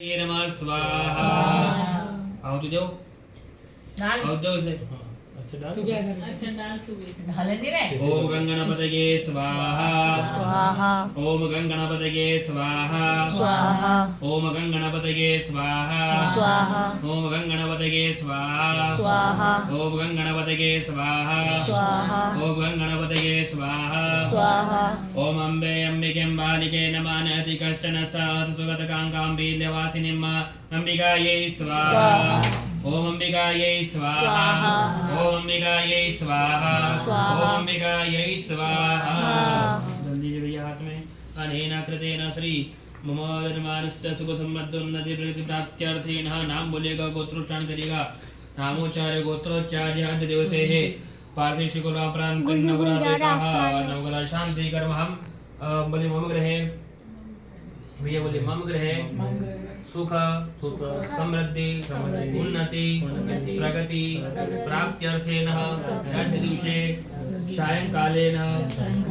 ये नमः स्वाहा। आओ तो जाओ, आओ जाओ से। ओम गंगणपतये स्वाहा स्वाहा ओम गंगणपतये स्वाहा स्वाहा ओम गंगणपतये स्वाहा स्वाहा ओम गंगणपतये स्वाहा स्वाहा ओम गंगणपतये स्वाहा स्वाहा ओम गंगणपतये स्वाहा स्वाहा ओम अम्बे अम्बिके बालिके नमः नहति कश्चन सुगतकाङ्काम्बील्यवासिनीम् अम्बिकायै स्वाहा ओम अम्बिकायै स्वाहा ओम अम्बिकायै स्वाहा ओम अम्बिकायै स्वाहा। जल्दी से भैया हाथ में अनेन कृतेन श्री मम जन्मानस्य सुख सम्मदोन्नति प्रगति प्राप्त्यर्थेन नाम बोलेगा गोत्रोच्चारण करेगा नामोच्चार्य गोत्रोच्चार्य आद्य दिवसे है पार्थिव शिकुला प्रांत नवग्रह शांति कर्म हम बोले मम ग्रहे भैया बोले मम ग्रहे सुख समृद्धि उन्नति प्रगति प्राप्त्यर्थेन आद्य दिवसे सायंकालेन